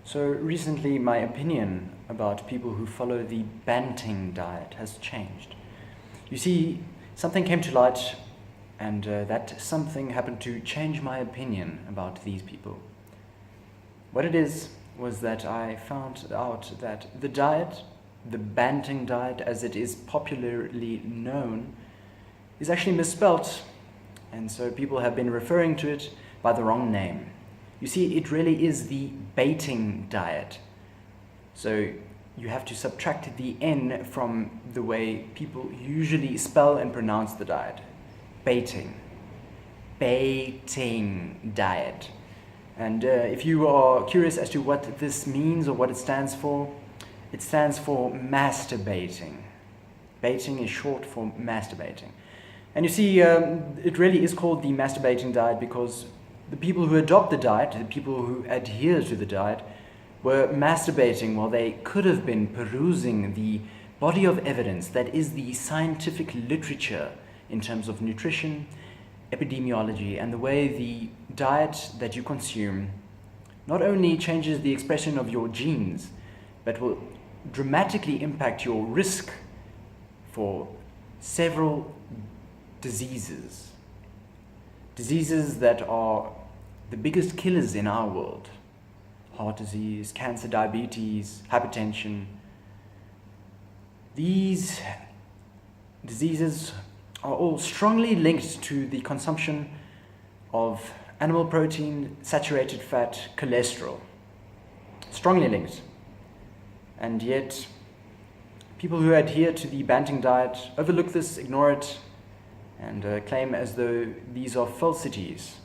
So recently my opinion about people who follow the Banting diet has changed. You see, something came to light and that something happened to change my opinion about these people. What it is was that I found out that the diet, the Banting diet as it is popularly known, is actually misspelt, and so people have been referring to it by the wrong name. You see, it really is the Banting diet. So you have to subtract the N from the way people usually spell and pronounce the diet. Banting. Banting diet. And if you are curious as to what this means or what it stands for masturbating. Banting is short for masturbating. And you see, it really is called the masturbating diet because the people who adopt the diet, the people who adhere to the diet, were masturbating while they could have been perusing the body of evidence that is the scientific literature in terms of nutrition, epidemiology, and the way the diet that you consume not only changes the expression of your genes, but will dramatically impact your risk for several diseases. Diseases that are the biggest killers in our world. Heart disease, cancer, diabetes, hypertension. These diseases are all strongly linked to the consumption of animal protein, saturated fat, cholesterol. Strongly linked. And yet, people who adhere to the Banting diet overlook this, ignore it, and claim as though these are falsities,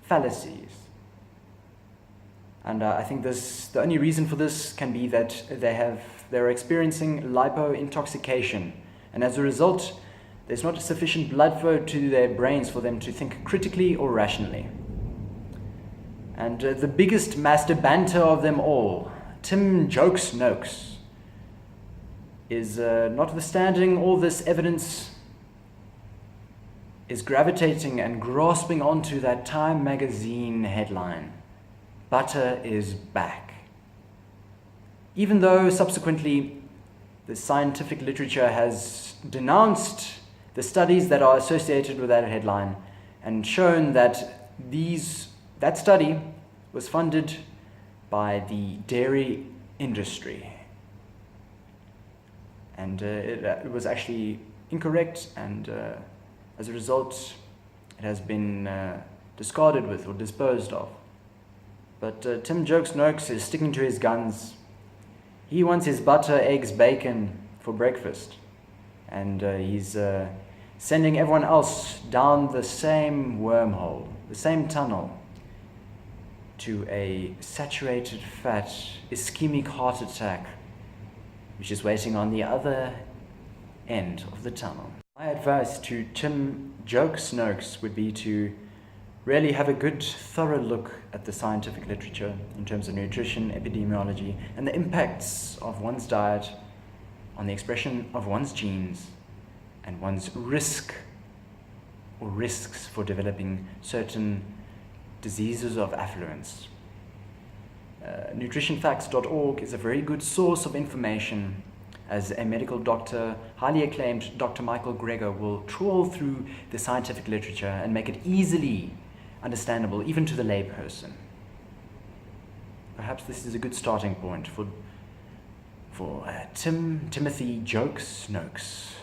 fallacies. And I think the only reason for this can be that they're experiencing lipo-intoxication, and as a result, there's not sufficient blood flow to their brains for them to think critically or rationally. And the biggest masturbator of them all, Timothy Noakes, is notwithstanding all this evidence, is gravitating and grasping onto that Time magazine headline, "Butter is back." Even though subsequently the scientific literature has denounced the studies that are associated with that headline and shown that that study was funded by the dairy industry. And it was actually incorrect, and as a result, it has been discarded with or disposed of. But Timothy Noakes is sticking to his guns. He wants his butter, eggs, bacon for breakfast. And he's sending everyone else down the same wormhole, the same tunnel, to a saturated fat, ischemic heart attack, which is waiting on the other end of the tunnel. My advice to Timothy Noakes would be to really have a good, thorough look at the scientific literature in terms of nutrition, epidemiology, and the impacts of one's diet on the expression of one's genes and one's risk or risks for developing certain diseases of affluence. Nutritionfacts.org is a very good source of information, as a medical doctor, highly acclaimed Dr. Michael Greger, will trawl through the scientific literature and make it easily understandable, even to the layperson. Perhaps this is a good starting point for Timothy Noakes.